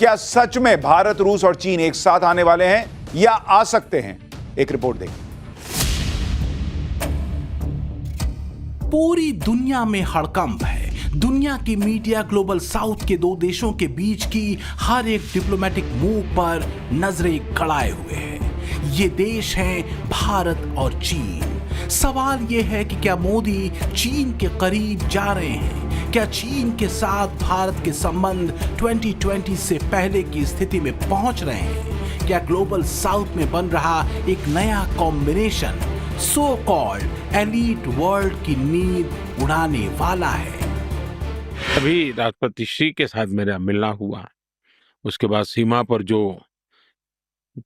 क्या सच में भारत, रूस और चीन एक साथ आने वाले हैं या आ सकते हैं? एक रिपोर्ट देखिए। पूरी दुनिया में हड़कंप है। दुनिया की मीडिया ग्लोबल साउथ के दो देशों के बीच की हर एक डिप्लोमेटिक मूव पर नजरें गड़ाए हुए हैं। ये देश हैं भारत और चीन। सवाल ये है कि क्या मोदी चीन के करीब जा रहे हैं? क्या चीन के साथ भारत के संबंध 2020 से पहले की स्थिति में पहुंच रहे हैं? क्या ग्लोबल साउथ में बन रहा एक नया combination so called elite world की नींद उड़ाने वाला है? अभी राष्ट्रपति श्री के साथ मेरा मिलना हुआ, उसके बाद सीमा पर जो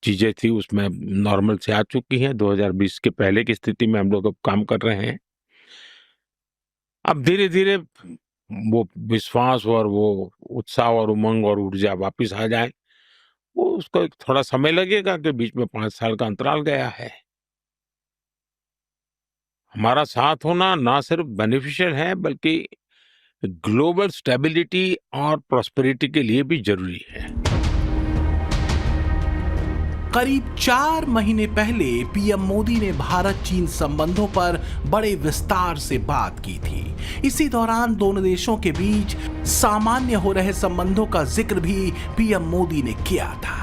चीजें थी उसमें नॉर्मल से आ चुकी हैं। 2020 के पहले की स्थिति में हम लोग अब काम कर रहे हैं। अब धीरे धीरे वो विश्वास और वो उत्साह और उमंग और ऊर्जा वापस आ जाए, वो उसको एक थोड़ा समय लगेगा कि बीच में 5 साल का अंतराल गया है। हमारा साथ होना ना सिर्फ बेनिफिशियल है बल्कि ग्लोबल स्टेबिलिटी और प्रॉस्पेरिटी के लिए भी जरूरी है। करीब 4 महीने पहले पीएम मोदी ने भारत चीन संबंधों पर बड़े विस्तार से बात की थी। इसी दौरान दोनों देशों के बीच सामान्य हो रहे संबंधों का जिक्र भी पीएम मोदी ने किया था।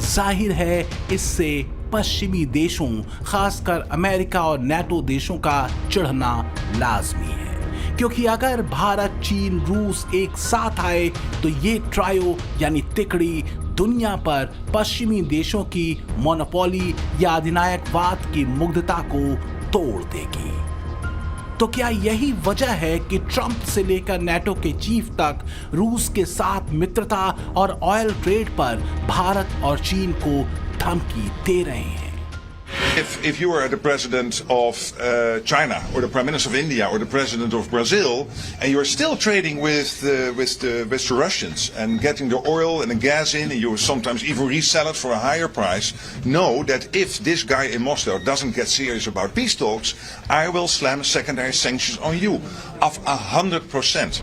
जाहिर है इससे पश्चिमी देशों, खासकर अमेरिका और नाटो देशों का चिढ़ना लाजमी है, क्योंकि अगर भारत, चीन, रूस एक साथ आए तो ये ट्रायो यानी तिकड़ी दुनिया पर पश्चिमी देशों की मोनोपोली या अधिनायकवाद की मुग्धता को तोड़ देगी। तो क्या यही वजह है कि ट्रंप से लेकर नाटो के चीफ तक रूस के साथ मित्रता और ऑयल ट्रेड पर भारत और चीन को धमकी दे रहे हैं? If you are the president of China or the prime minister of India or the president of Brazil and you are still trading with the Russians and getting the oil and the gas in and you sometimes even resell it for a higher price, know that if this guy in Moscow doesn't get serious about peace talks, I will slam secondary sanctions on you of 100%.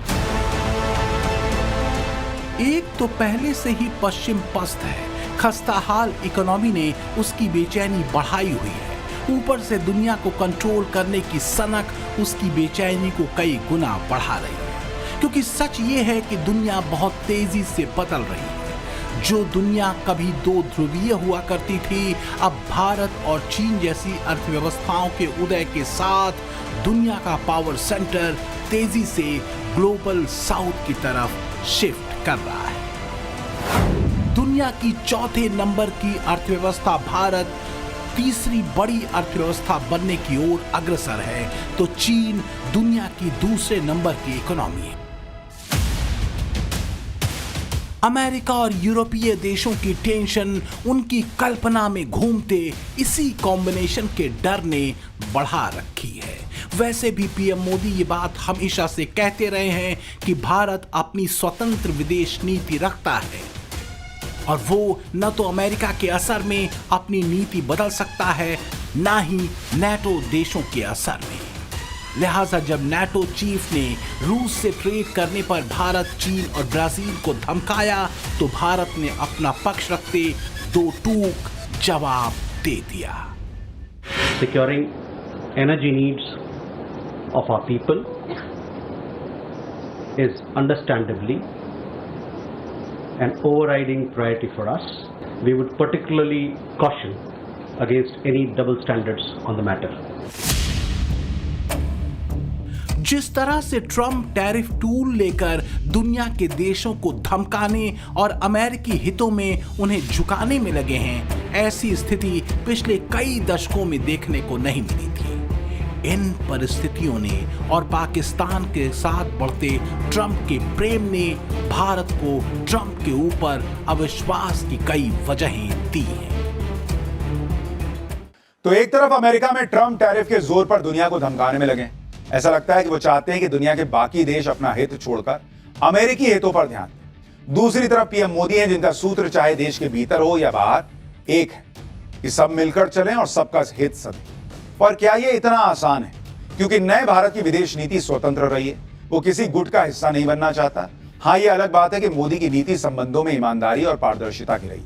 एक तो पहले से ही पश्चिम पस्त है, खस्ताहाल economy ने उसकी बेचैनी बढ़ाई हुई है। ऊपर से दुनिया को कंट्रोल करने की सनक उसकी बेचैनी को कई गुना बढ़ा रही है, क्योंकि सच ये है कि दुनिया बहुत तेजी से बदल रही है। जो दुनिया कभी 2 ध्रुवीय हुआ करती थी, अब भारत और चीन जैसी अर्थव्यवस्थाओं के उदय के साथ दुनिया का पावर सेंटर तेजी से ग्लोबल साउथ की तरफ शिफ्ट कर रहा है। दुनिया की चौथे नंबर की अर्थव्यवस्था भारत तीसरी बड़ी अर्थव्यवस्था बनने की ओर अग्रसर है, तो चीन दुनिया की दूसरे नंबर की इकोनॉमी है। अमेरिका और यूरोपीय देशों की टेंशन उनकी कल्पना में घूमते इसी कॉम्बिनेशन के डर ने बढ़ा रखी है। वैसे भी पीएम मोदी ये बात हमेशा से कहते रहे हैं कि भारत अपनी स्वतंत्र विदेश नीति रखता है और वो न तो अमेरिका के असर में अपनी नीति बदल सकता है, ना ही नाटो देशों के असर में। लिहाजा जब नाटो चीफ ने रूस से ट्रेड करने पर भारत, चीन और ब्राजील को धमकाया तो भारत ने अपना पक्ष रखते 2 टूक जवाब दे दिया। Securing energy needs of our people is understandably an overriding priority for us. We would particularly caution against any double standards on the matter. जिस तरह से ट्रंप टैरिफ टूल लेकर दुनिया के देशों को धमकाने और अमेरिकी हितों में उन्हें झुकाने में लगे हैं, ऐसी स्थिति पिछले कई दशकों में देखने को नहीं मिली थी। इन परिस्थितियों ने और पाकिस्तान के साथ बढ़ते ट्रंप के प्रेम ने भारत को ट्रंप के ऊपर अविश्वास की कई वजहें दी हैं। तो एक तरफ अमेरिका में ट्रंप टैरिफ के जोर पर दुनिया को धमकाने में लगे। ऐसा लगता है कि वो चाहते हैं कि दुनिया के बाकी देश अपना हित छोड़कर अमेरिकी हितों पर ध्यान दें। दूसरी तरफ पीएम मोदी हैं, जिनका सूत्र चाहे देश के भीतर हो या बाहर एक है कि सब मिलकर चलें और सबका हित सधे। पर क्या ये इतना आसान है? क्योंकि नए भारत की विदेश नीति स्वतंत्र रही है। वो किसी गुट का हिस्सा नहीं बनना चाहता। हाँ, ये अलग बात है कि मोदी की नीति संबंधों में ईमानदारी और पारदर्शिता की रही।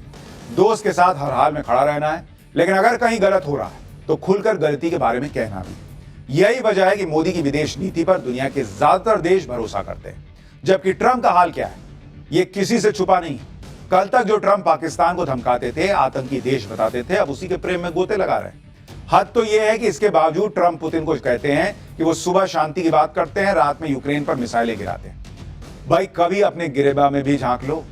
दोस्त के साथ हर हाल में खड़ा रहना है, लेकिन अगर कहीं गलत हो रहा है तो खुलकर गलती के बारे में कहना भी। यही वजह है कि मोदी की विदेश नीति पर दुनिया के ज्यादातर देश भरोसा करते हैं। जबकि ट्रंप का हाल क्या है, ये किसी से छुपा नहीं। कल तक जो ट्रंप पाकिस्तान को धमकाते थे, आतंकी देश बताते थे, अब उसी के प्रेम में गोते लगा रहे हैं। हद तो यह है कि इसके बावजूद ट्रंप पुतिन को कहते हैं कि वो सुबह शांति की बात करते हैं, रात में यूक्रेन पर मिसाइलें गिराते हैं। भाई, कभी अपने गिरेबा में भी झांक लो।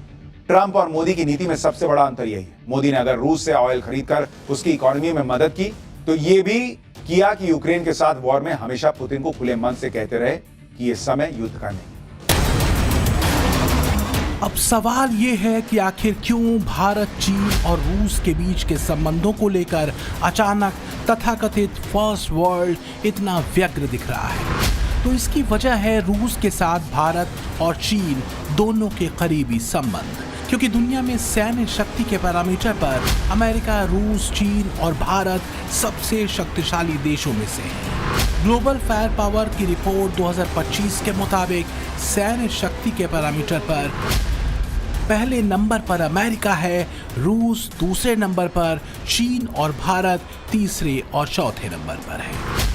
ट्रंप और मोदी की नीति में सबसे बड़ा अंतर यही है। मोदी ने अगर रूस से ऑयल खरीदकर उसकी इकोनॉमी में मदद की, तो ये भी किया कि यूक्रेन के साथ वॉर में हमेशा पुतिन को खुले मन से कहते रहे कि ये समय युद्ध का नहीं। अब सवाल ये है कि आखिर क्यों भारत, चीन और रूस के बीच के संबंधों को लेकर अचानक तथाकथित फर्स्ट वर्ल्ड इतना व्यग्र दिख रहा है। तो इसकी वजह है रूस के साथ भारत और चीन दोनों के करीबी संबंध, क्योंकि दुनिया में सैन्य शक्ति के पैरामीटर पर अमेरिका, रूस, चीन और भारत सबसे शक्तिशाली देशों में से है। ग्लोबल फायर पावर की रिपोर्ट 2025 के मुताबिक सैन्य शक्ति के पैरामीटर पर पहले नंबर पर अमेरिका है, रूस दूसरे नंबर पर, चीन और भारत तीसरे और चौथे नंबर पर है।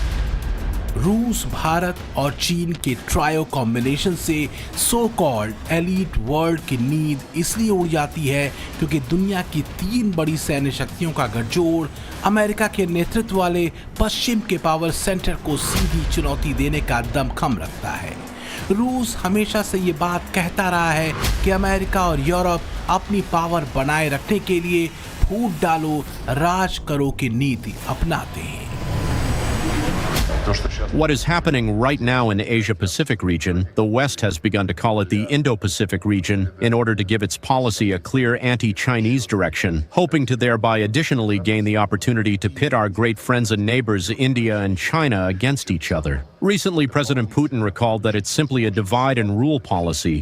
रूस, भारत और चीन के ट्रायो कॉम्बिनेशन से सो कॉल्ड एलीट वर्ल्ड की नींद इसलिए उड़ जाती है क्योंकि दुनिया की 3 बड़ी सैन्य शक्तियों का गठजोड़ अमेरिका के नेतृत्व वाले पश्चिम के पावर सेंटर को सीधी चुनौती देने का दमखम रखता है। रूस हमेशा से ये बात कहता रहा है कि अमेरिका और यूरोप अपनी पावर बनाए रखने के लिए फूट डालो, राज करो की नीति अपनाते हैं। What is happening right now in the Asia-Pacific region, the West has begun to call it the Indo-Pacific region in order to give its policy a clear anti-Chinese direction, hoping to thereby additionally gain the opportunity to pit our great friends and neighbors, India and China, against each other. Recently, President Putin recalled that it's simply a divide and rule policy.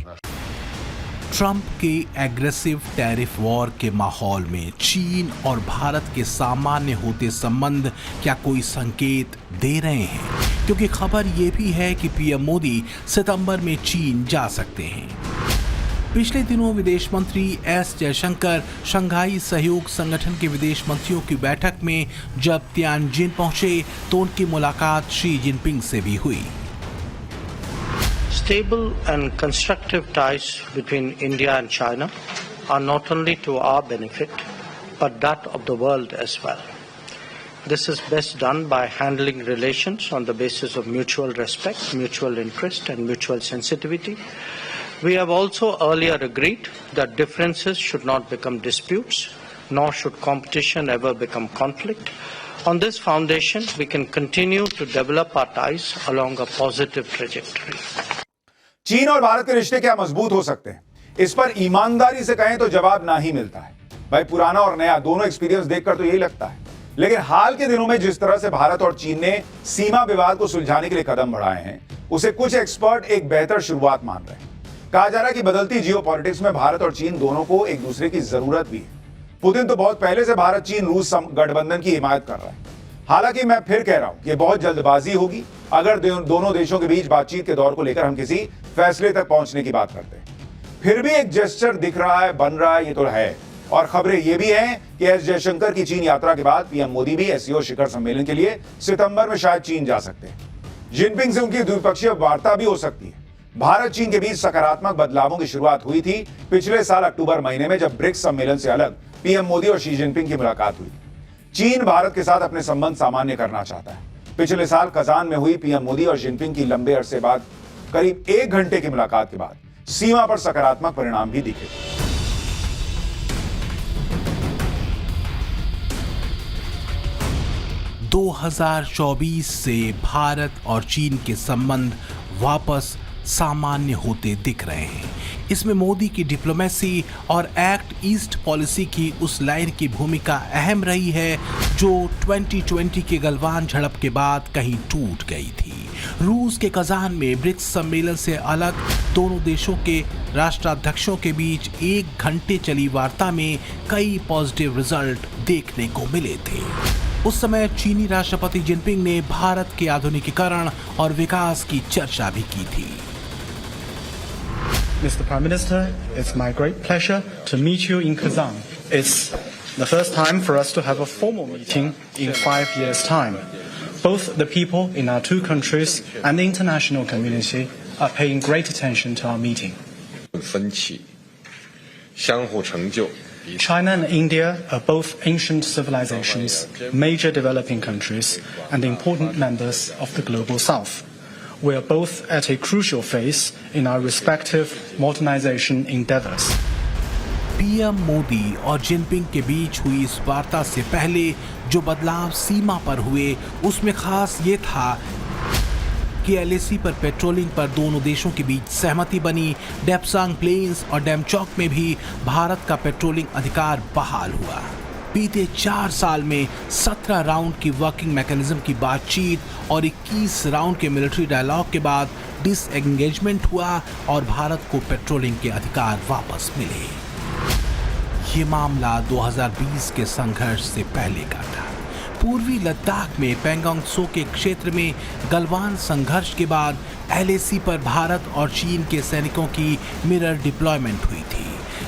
Trump के aggressive tariff war के माहौल में चीन और भारत के सामान्य होते संबंध क्या कोई संकेत दे रहे हैं? क्योंकि खबर ये भी है कि पीएम मोदी सितंबर में चीन जा सकते हैं। पिछले दिनों विदेश मंत्री एस जयशंकर शंघाई सहयोग संगठन के विदेश मंत्रियों की बैठक में जब तियानजिन पहुंचे तो उनकी मुलाकात शी जिनपिंग से भी हुई। Stable and constructive ties between India and China are not only to our benefit, but that of the world as well. This is best done by handling relations on the basis of mutual respect, mutual interest, and mutual sensitivity. We have also earlier agreed that differences should not become disputes, nor should competition ever become conflict. On this foundation, we can continue to develop our ties along a positive trajectory. चीन और भारत के रिश्ते क्या मजबूत हो सकते हैं? इस पर ईमानदारी से कहें तो जवाब ना ही मिलता है। भाई, पुराना और नया दोनों एक्सपीरियंस देखकर तो यही लगता है। लेकिन हाल के दिनों में जिस तरह से भारत और चीन ने सीमा विवाद को सुलझाने के लिए कदम बढ़ाए हैं, उसे कुछ एक्सपर्ट एक बेहतर शुरुआत मान रहे हैं। कहा जा रहा है कि बदलती जियोपॉलिटिक्स में भारत और चीन दोनों को एक दूसरे की जरूरत भी है। पुतिन तो बहुत पहले से भारत चीन रूस गठबंधन की हिमायत कर रहा है। हालांकि मैं फिर कह रहा हूं कि बहुत जल्दबाजी होगी अगर दोनों देशों के बीच बातचीत के दौर को लेकर हम किसी फैसले तक पहुंचने की बात करते हैं। फिर भी एक जेस्चर दिख रहा है, बन रहा है, ये तो है। और खबरें ये भी हैं कि एस जयशंकर की चीन यात्रा के बाद पीएम मोदी भी एससीओ शिखर सम्मेलन के लिए सितंबर में शायद चीन जा सकते हैं। जिनपिंग से उनकी द्विपक्षीय वार्ता भी हो सकती है। भारत चीन के बीच सकारात्मक बदलावों की शुरुआत हुई थी पिछले साल अक्टूबर महीने में, जब ब्रिक्स सम्मेलन से अलग पीएम मोदी और शी जिनपिंग की मुलाकात हुई। चीन भारत के साथ अपने संबंध सामान्य करना चाहता है। पिछले साल कजान में हुई पीएम मोदी और जिनपिंग की लंबे अरसे बाद करीब 1 घंटे की मुलाकात के बाद सीमा पर सकारात्मक परिणाम भी दिखे। 2024 से भारत और चीन के संबंध वापस सामान्य होते दिख रहे हैं। इसमें मोदी की डिप्लोमेसी और एक्ट ईस्ट पॉलिसी की उस लाइन की भूमिका अहम रही है जो 2020 के गलवान झड़प के बाद कहीं टूट गई थी। रूस के कजान में ब्रिक्स सम्मेलन से अलग दोनों देशों के राष्ट्राध्यक्षों के बीच 1 घंटे चली वार्ता में कई पॉजिटिव रिजल्ट देखने को मिले थे। उस समय चीनी राष्ट्रपति जिनपिंग ने भारत के आधुनिकीकरण और विकास की चर्चा भी की थी। Mr. Prime Minister, it's my great pleasure to meet you in Kazan. It's the first time for us to have a formal meeting in 5 years' time. Both the people in our two countries and the international community are paying great attention to our meeting. 分歧，相互成就。 China and India are both ancient civilizations, major developing countries, and important members of the global south. We are both at a crucial phase in our respective modernization endeavors. PM Modi और Jinping के बीच हुई इस वार्ता से पहले जो बदलाव सीमा पर हुए उसमें खास ये था कि एलएसी पर पेट्रोलिंग पर दोनों देशों के बीच सहमति बनी। डेप्सांग प्लेन्स और डेमचौक में भी भारत का पेट्रोलिंग अधिकार बहाल हुआ। बीते 4 साल में 17 राउंड की वर्किंग मैकेनिज्म की बातचीत और 21 राउंड के मिलिट्री डायलॉग के बाद डिसएंगेजमेंट हुआ और भारत को पेट्रोलिंग के अधिकार वापस मिले। ये मामला 2020 के संघर्ष से पहले का था। पूर्वी लद्दाख में पैंगोंग त्सो के क्षेत्र में गलवान संघर्ष के बाद एलएसी पर भारत और चीन के सैनिकों की मिरर डिप्लॉयमेंट हुई थी,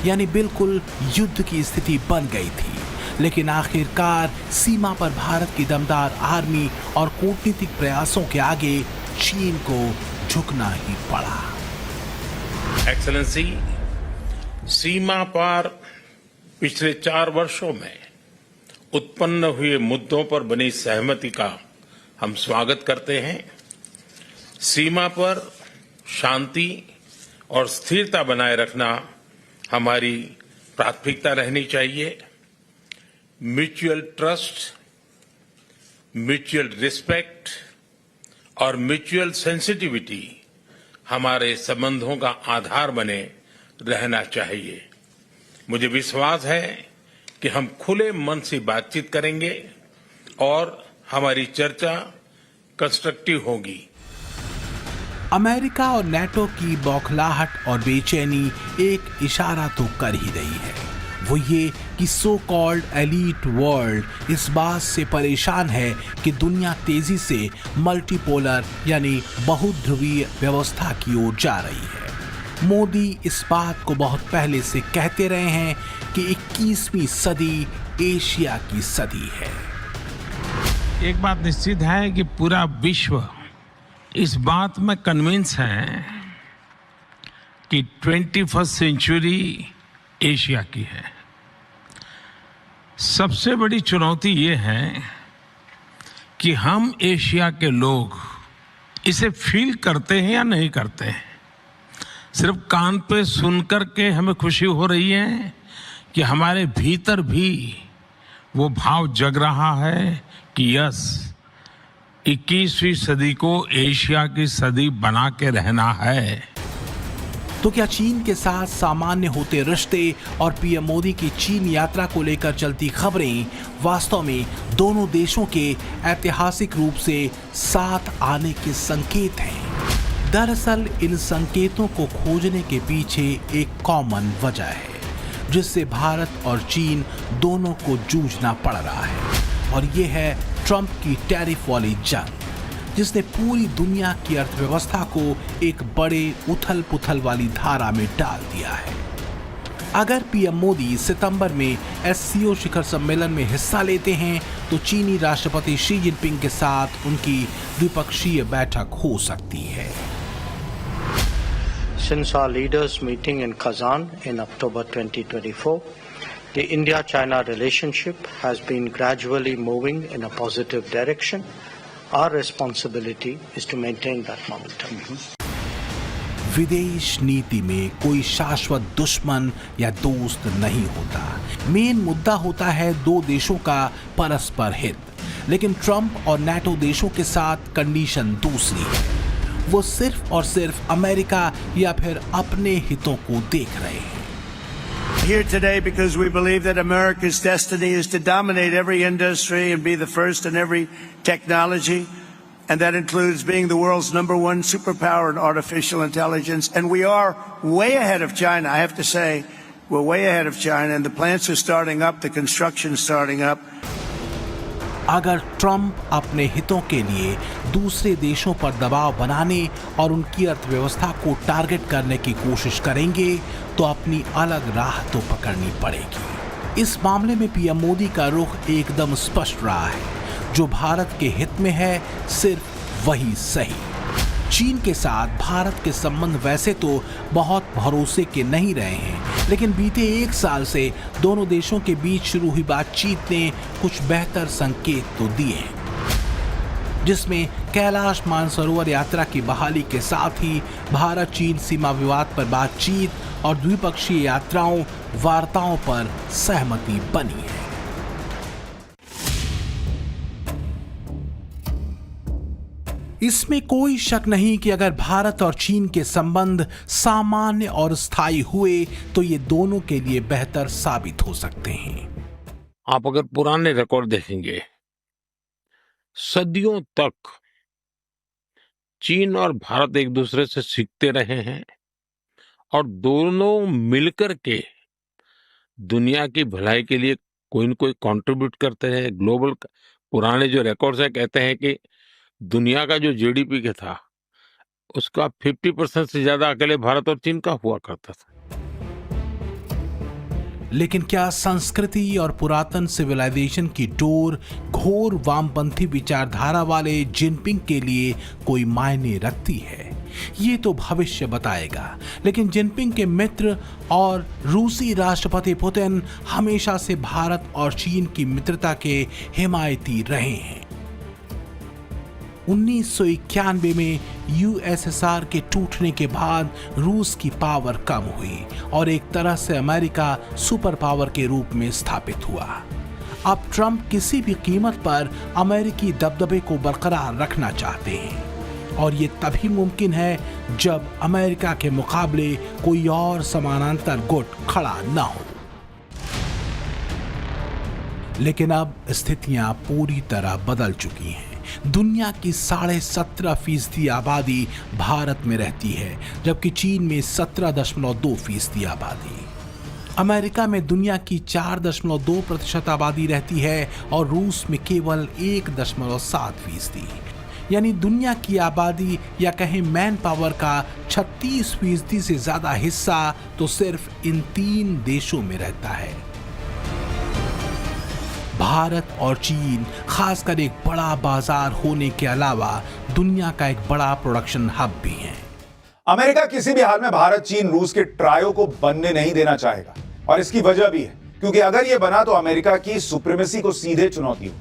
यानी बिल्कुल युद्ध की स्थिति बन गई थी। लेकिन आखिरकार सीमा पर भारत की दमदार आर्मी और कूटनीतिक प्रयासों के आगे चीन को झुकना ही पड़ा। एक्सेलेंसी, सीमा पर पिछले 4 वर्षों में उत्पन्न हुए मुद्दों पर बनी सहमति का हम स्वागत करते हैं। सीमा पर शांति और स्थिरता बनाए रखना हमारी प्राथमिकता रहनी चाहिए। म्यूचुअल ट्रस्ट, म्यूचुअल रिस्पेक्ट और म्यूचुअल सेंसिटिविटी हमारे संबंधों का आधार बने रहना चाहिए। मुझे विश्वास है कि हम खुले मन से बातचीत करेंगे और हमारी चर्चा कंस्ट्रक्टिव होगी। अमेरिका और नेटो की बौखलाहट और बेचैनी एक इशारा तो कर ही रही है। वो ये कि सो कॉल्ड एलीट वर्ल्ड इस बात से परेशान है कि दुनिया तेजी से मल्टीपोलर यानी बहुध्रुवीय व्यवस्था की ओर जा रही है। मोदी इस बात को बहुत पहले से कहते रहे हैं कि 21वीं सदी एशिया की सदी है। एक बात निश्चित है कि पूरा विश्व इस बात में कन्विंस है कि 21st सेंचुरी एशिया की है। सबसे बड़ी चुनौती ये है कि हम एशिया के लोग इसे फील करते हैं या नहीं करते हैं। सिर्फ कान पे सुनकर के हमें खुशी हो रही है कि हमारे भीतर भी वो भाव जग रहा है कि यस, 21वीं सदी को एशिया की सदी बना के रहना है। तो क्या चीन के साथ सामान्य होते रिश्ते और पीएम मोदी की चीन यात्रा को लेकर चलती खबरें वास्तव में दोनों देशों के ऐतिहासिक रूप से साथ आने के संकेत हैं? दरअसल इन संकेतों को खोजने के पीछे एक कॉमन वजह है जिससे भारत और चीन दोनों को जूझना पड़ रहा है, और ये है ट्रंप की टैरिफ वाली जंग जिसने पूरी दुनिया की अर्थव्यवस्था को एक बड़े उथल पुथल वाली धारा में डाल दिया है। अगर पीएम मोदी सितंबर में एससीओ शिखर सम्मेलन में हिस्सा लेते हैं तो चीनी राष्ट्रपति शी जिनपिंग के साथ उनकी द्विपक्षीय बैठक हो सकती है। Since our leaders' meeting in Kazan in October 2024, the India-China relationship has been gradually moving in a positive direction. Our responsibility is to maintain that momentum. विदेश नीति में कोई शाश्वत दुश्मन या दोस्त नहीं होता। मेन मुद्दा होता है दो देशों का परस्पर हित, लेकिन ट्रंप और नाटो देशों के साथ कंडीशन दूसरी है। वो सिर्फ और सिर्फ अमेरिका या फिर अपने हितों को देख रहे हैं। Here today because we believe that America's destiny is to dominate every industry and be the first in every technology, and that includes being the world's #1 superpower in artificial intelligence. And we are way ahead of China. I have to say, we're way ahead of China, and the plants are starting up, the construction's starting up. अगर Trump अपने हितों के लिए दूसरे देशों पर दबाव बनाने और उनकी अर्थव्यवस्था को टारगेट करने की कोशिश करेंगे तो अपनी अलग राह तो पकड़नी पड़ेगी। इस मामले में पीएम मोदी का रुख एकदम स्पष्ट रहा है। जो भारत के हित में है सिर्फ वही सही। चीन के साथ भारत के संबंध वैसे तो बहुत भरोसे के नहीं रहे हैं, लेकिन बीते एक साल से दोनों देशों के बीच शुरू हुई बातचीत ने कुछ बेहतर संकेत तो दिए हैं, जिसमें कैलाश मानसरोवर यात्रा की बहाली के साथ ही भारत चीन सीमा विवाद पर बातचीत और द्विपक्षीय यात्राओं वार्ताओं पर सहमति बनी है। इसमें कोई शक नहीं कि अगर भारत और चीन के संबंध सामान्य और स्थायी हुए तो ये दोनों के लिए बेहतर साबित हो सकते हैं। आप अगर पुराने रिकॉर्ड देखेंगे, सदियों तक चीन और भारत एक दूसरे से सीखते रहे हैं और दोनों मिलकर के दुनिया की भलाई के लिए कोई न कोई कंट्रीब्यूट करते रहे। ग्लोबल पुराने जो रिकॉर्ड्स है कहते हैं कि दुनिया का जो जीडीपी का था उसका 50% से ज्यादा अकेले भारत और चीन का हुआ करता था। लेकिन क्या संस्कृति और पुरातन सिविलाइजेशन की डोर घोर वामपंथी विचारधारा वाले जिनपिंग के लिए कोई मायने रखती है? ये तो भविष्य बताएगा। लेकिन जिनपिंग के मित्र और रूसी राष्ट्रपति पुतिन हमेशा से भारत और चीन की मित्रता के हिमायती रहे हैं। 1991 में यूएसएसआर के टूटने के बाद रूस की पावर कम हुई और एक तरह से अमेरिका सुपर पावर के रूप में स्थापित हुआ। अब ट्रंप किसी भी कीमत पर अमेरिकी दबदबे को बरकरार रखना चाहते हैं और ये तभी मुमकिन है जब अमेरिका के मुकाबले कोई और समानांतर गुट खड़ा न हो। लेकिन अब स्थितियां पूरी तरह बदल चुकी हैं। दुनिया की 17.5% आबादी भारत में रहती है, जबकि चीन में 17.2% आबादी। अमेरिका में दुनिया की 4.2% आबादी रहती है और रूस में केवल 1.7%। यानी दुनिया की आबादी या कहें मैन पावर का 36% से ज्यादा हिस्सा तो सिर्फ इन 3 देशों में रहता है। भारत और चीन खासकर एक बड़ा बाजार होने के अलावा दुनिया का एक बड़ा प्रोडक्शन हब भी है। अमेरिका किसी भी हाल में भारत चीन रूस के ट्रायो को बनने नहीं देना चाहेगा और इसकी वजह भी है, क्योंकि अगर यह बना तो अमेरिका की सुप्रीमेसी को सीधे चुनौती हो।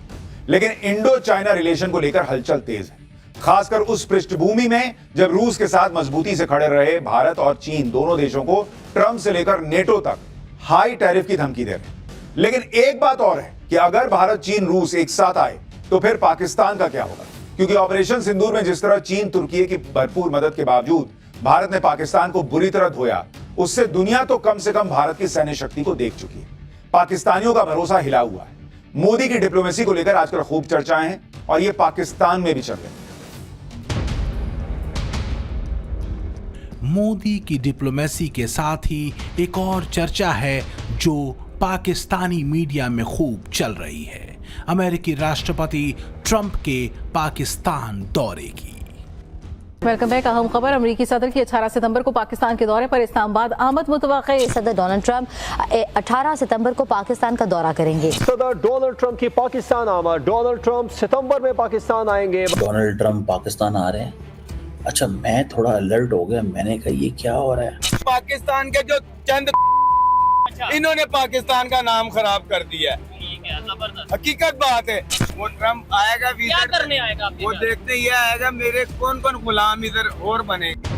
लेकिन इंडो चाइना रिलेशन को लेकर हलचल तेज है, खासकर उस पृष्ठभूमि में जब रूस के साथ मजबूती से खड़े रहे भारत और चीन दोनों देशों को ट्रंप से लेकर नेटो तक हाई टैरिफ की धमकी दे रहे। लेकिन एक बात और है कि अगर भारत चीन रूस एक साथ आए तो फिर पाकिस्तान का क्या होगा, क्योंकि ऑपरेशन सिंदूर में जिस तरह चीन तुर्की की भरपूर मदद के बावजूद भारत ने पाकिस्तान को बुरी तरह धोया, उससे दुनिया तो कम से कम भारत की सैन्य शक्ति को देख चुकी है। पाकिस्तानियों का भरोसा हिला हुआ है। मोदी की डिप्लोमेसी को लेकर आजकल खूब चर्चाएं हैं और ये पाकिस्तान में भी चल रही है। मोदी की डिप्लोमेसी के साथ ही एक और चर्चा है जो पाकिस्तानी मीडिया में खूब चल रही है, अमेरिकी राष्ट्रपति ट्रंप के पाकिस्तान दौरे की। Welcome back. अहम खबर, अमेरिकी सदर की 18 सितंबर को पाकिस्तान के दौरे पर इस्लामाबाद आमद मुतवक्के। सदर डोनाल्ड ट्रंप 18 सितंबर को पाकिस्तान का दौरा करेंगे। सदर डोनाल्ड ट्रंप की पाकिस्तान आमद। डोनाल्ड ट्रंप सितंबर में पाकिस्तान आएंगे। डोनाल्ड ट्रंप पाकिस्तान आ रहे हैं। अच्छा, मैं थोड़ा अलर्ट हो गया, मैंने कहा ये क्या हो रहा है। पाकिस्तान के जो चंद इन्होंने पाकिस्तान का नाम खराब कर दिया है। हकीकत बात है। वो ट्रंप आएगा, क्या करने आएगा? वो देखते ही आएगा मेरे कौन कौन गुलाम इधर और बनेंगे।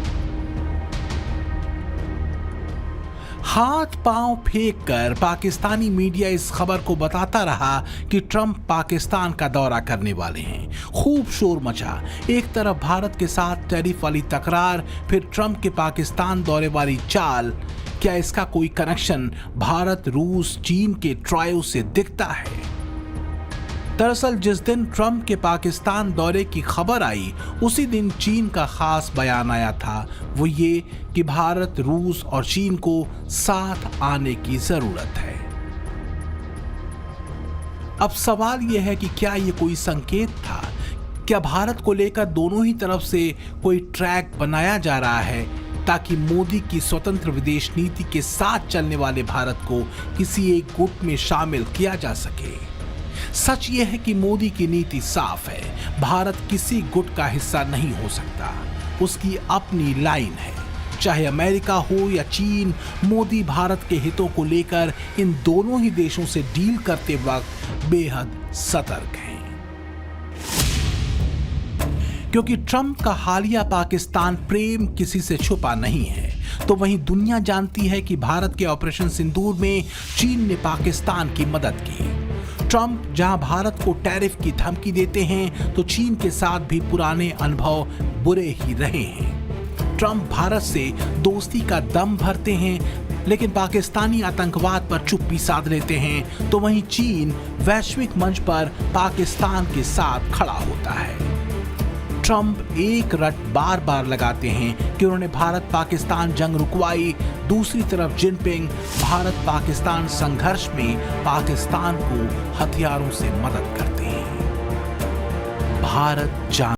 हाथ पांव फेंक कर पाकिस्तानी मीडिया इस खबर को बताता रहा कि ट्रंप पाकिस्तान का दौरा करने वाले हैं। खूब शोर मचा। एक तरफ भारत के साथ टैरिफ वाली तकरार, फिर ट्रंप के पाकिस्तान दौरे वाली चाल। क्या इसका कोई कनेक्शन भारत रूस चीन के ट्रायो से दिखता है? दरअसल जिस दिन ट्रंप के पाकिस्तान दौरे की खबर आई उसी दिन चीन का खास बयान आया था। वो ये कि भारत रूस और चीन को साथ आने की जरूरत है। अब सवाल यह है कि क्या ये कोई संकेत था? क्या भारत को लेकर दोनों ही तरफ से कोई ट्रैक बनाया जा रहा है ताकि मोदी की स्वतंत्र विदेश नीति के साथ चलने वाले भारत को किसी एक गुट में शामिल किया जा सके? सच यह है कि मोदी की नीति साफ है, भारत किसी गुट का हिस्सा नहीं हो सकता। उसकी अपनी लाइन है। चाहे अमेरिका हो या चीन, मोदी भारत के हितों को लेकर इन दोनों ही देशों से डील करते वक्त बेहद सतर्क हैं। क्योंकि ट्रंप का हालिया पाकिस्तान प्रेम किसी से छुपा नहीं है, तो वहीं दुनिया जानती है कि भारत के ऑपरेशन सिंदूर में चीन ने पाकिस्तान की मदद की। ट्रंप जहां भारत को टैरिफ की धमकी देते हैं, तो चीन के साथ भी पुराने अनुभव बुरे ही रहे हैं। ट्रंप भारत से दोस्ती का दम भरते हैं, लेकिन पाकिस्तानी आतंकवाद पर चुप्पी साध लेते हैं, तो वहीं चीन वैश्विक मंच पर पाकिस्तान के साथ खड़ा होता है। ट्रंप एक रट बार बार लगाते हैं कि उन्होंने भारत पाकिस्तान जंग रुकवाई, दूसरी तरफ जिनपिंग भारत पाकिस्तान संघर्ष में पाकिस्तान को हथियारों से मदद करते हैं। भारत जान